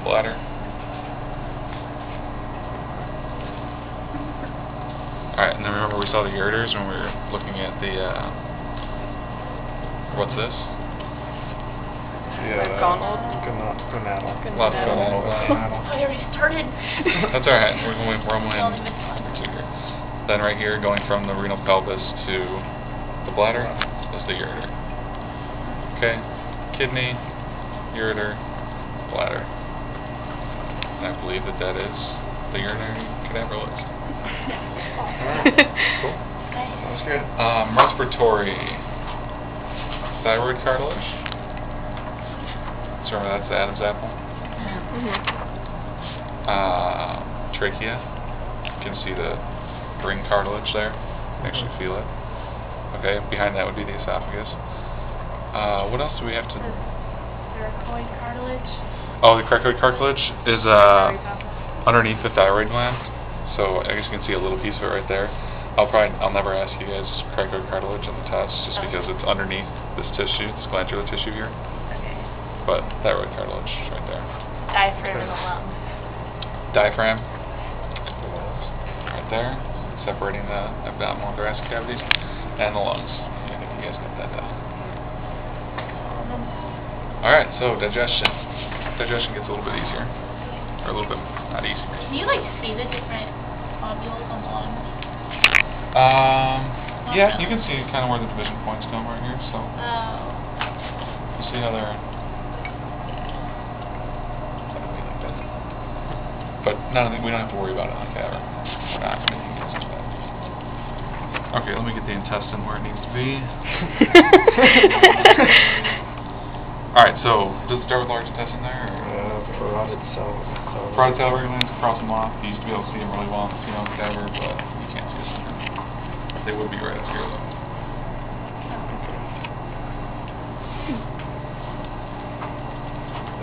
bladder. Alright, and then remember we saw the ureters when we were looking at the, what's this? Yeah, Gonadal. Left gonadal gland. I already started. That's alright, we're going number 2 here. Then right here, going from the renal pelvis to the bladder, is the ureter. Okay, kidney, ureter, bladder. And I believe that is the urinary cadaver list. Cool. Sounds good. Respiratory. Thyroid cartilage. So remember that's the Adam's apple. Trachea. You can see the ring cartilage there. You can actually feel it. Okay, behind that would be the esophagus. What else do we have to... Cricoid cartilage. Oh, the cricoid cartilage is underneath the thyroid gland. So I guess you can see a little piece of it right there. I'll never ask you guys cricoid cartilage in the test, just because it's underneath this tissue, this glandular tissue here. Okay. But thyroid cartilage is right there. Diaphragm and the lungs. Diaphragm, right there, separating the abdominal and thoracic cavities, and the lungs. I think you guys got that down. Alright, so digestion. Digestion gets a little bit easier. Or a little bit, not easy. Can you see the different ovules on the lungs? Yeah, you can see kind of where the division points come right here, so. You see how they're... But we don't have to worry about it on cadaver. We're not making this into that. Okay, let me get the intestine where it needs to be. Alright, so does it start with large intestine there? Parotid salivary glands, cross them off. You used to be able to see them really well on the cadaver, but you can't see them here. They would be right up here though.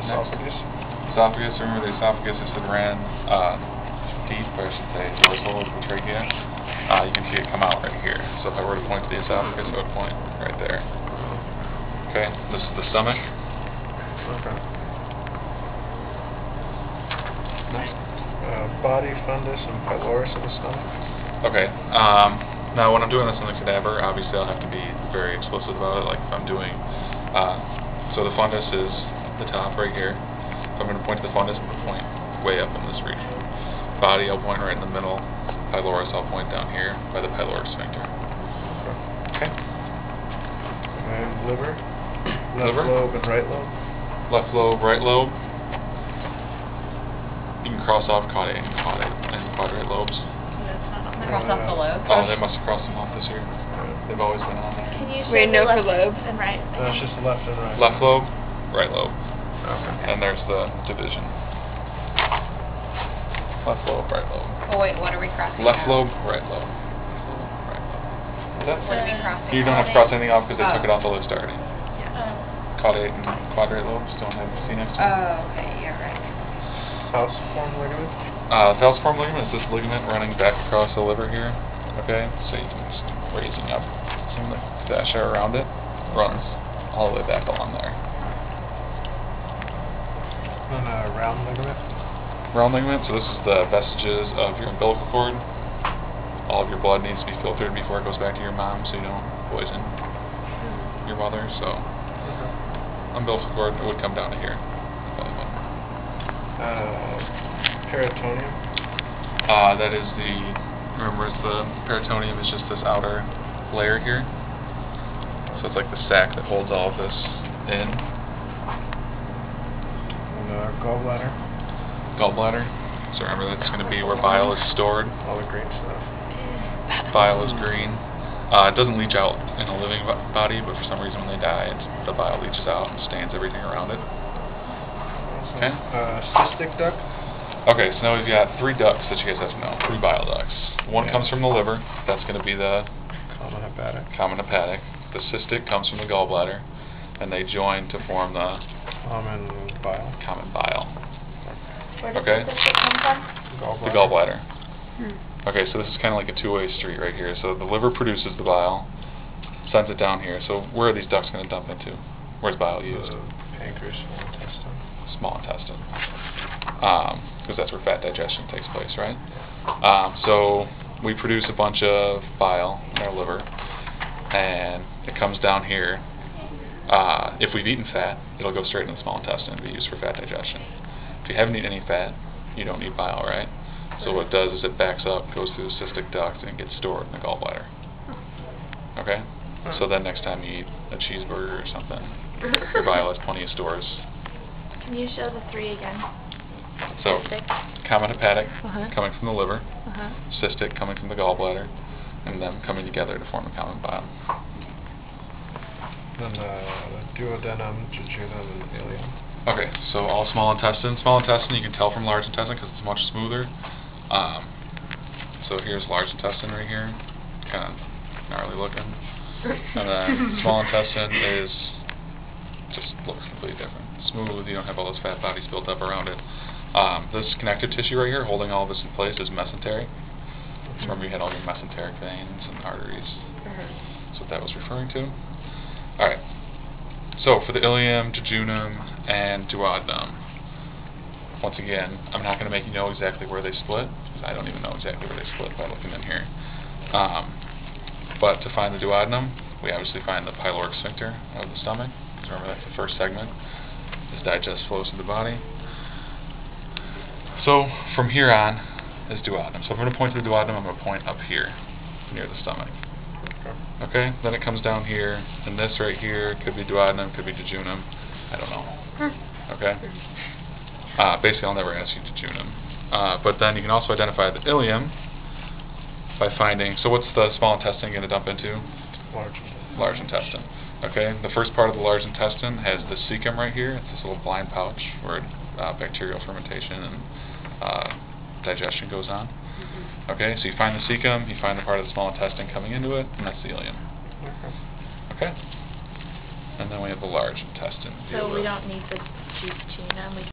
Esophagus. Esophagus, remember the esophagus is the ran deep, or I should say dorsal of the trachea. You can see it come out right here. So if I were to point to the esophagus, I would point right there. Okay, this is the stomach. Okay. Next. Body, fundus, and pylorus of the stomach. Okay, now when I'm doing this on the cadaver, obviously I'll have to be very explicit about it, like if I'm doing, so the fundus is the top right here. If I'm going to point to the fundus, I'm going to point way up in this region. Body, I'll point right in the middle. Pylorus, I'll point down here by the pyloric sphincter. Okay. And liver. Left Liver. lobe and right lobe. Left lobe, right lobe. You can cross off caudate and quadrate lobes. Cross off the lobes? Oh, they must have crossed them off this year. They've always been on there. Can you show Wait, the no, for left lobes? and right? No, it's just left and right. Left lobe, right lobe. Okay. And there's the division. Left lobe, right lobe. Oh wait, what are we crossing Left out? lobe, right lobe. Right lobe. That's What are we crossing You don't have to cross anything off because they took it off the list already. Caudate and quadrate lobes don't have C next to them. Oh, okay, you're right. Falciform ligament. Falciform ligament is this ligament running back across the liver here. Okay, so you can just raising up some of the fascia around it, runs all the way back along there. And round ligament. Round ligament, so this is the vestiges of your umbilical cord. All of your blood needs to be filtered before it goes back to your mom, so you don't poison your mother. So umbilical cord would come down to here. Peritoneum. That is remember the peritoneum is just this outer layer here. So it's like the sac that holds all of this in. And gallbladder. Gallbladder. So remember that's going to be where bile is stored. All the green stuff. Bile is green. It doesn't leach out in a living body, but for some reason when they die, the bile leaches out and stains everything around it. Okay. Cystic duct. Okay, so now we've got 3 ducts that you guys have to know. 3 bile ducts. One comes from the liver. That's going to be the common hepatic. The cystic comes from the gallbladder, and they join to form the common bile. Where does Okay. the cystic come from? The gallbladder. Okay, so this is kind of like a two-way street right here. So the liver produces the bile, sends it down here. So where are these ducts going to dump into? Where's bile used? Pancreas, small intestine. Small intestine. because that's where fat digestion takes place, right? So we produce a bunch of bile in our liver, and it comes down here. If we've eaten fat, it'll go straight into the small intestine and be used for fat digestion. If you haven't eaten any fat, you don't need bile, right? So what it does is it backs up, goes through the cystic duct, and gets stored in the gallbladder. Okay? So then next time you eat a cheeseburger or something, your bile has plenty of stores. Can you show the 3 again? So, Cystic. common hepatic Uh-huh. coming from the liver, Uh-huh. cystic coming from the gallbladder, and them coming together to form a common bile. Then duodenum, jejunum, and ileum. Okay, so all small intestine. Small intestine you can tell from large intestine because it's much smoother. So here's large intestine right here, kind of gnarly looking. And then small intestine just looks completely different. Smooth, you don't have all those fat bodies built up around it. This connective tissue right here, holding all this in place, is mesentery. So remember you had all your mesenteric veins and arteries. That's what that was referring to. Alright, so for the ileum, jejunum, and duodenum, once again, I'm not going to make you know exactly where they split, because I don't even know exactly where they split by looking in here. But to find the duodenum, we obviously find the pyloric sphincter of the stomach, because remember that's the first segment, as digest flows through the body. So from here on is duodenum. So if I'm going to point to the duodenum, I'm going to point up here, near the stomach. Okay, then it comes down here, and this right here could be duodenum, could be jejunum, I don't know. Okay? Basically, I'll never ask you jejunum. But then you can also identify the ileum by finding, so what's the small intestine going to dump into? Large intestine. Large intestine. Okay, the first part of the large intestine has the cecum right here. It's this little blind pouch where bacterial fermentation and digestion goes on. Okay, so you find the cecum, you find the part of the small intestine coming into it, and that's the ileum. Okay? And then we have the large intestine. So we don't need the jejunum.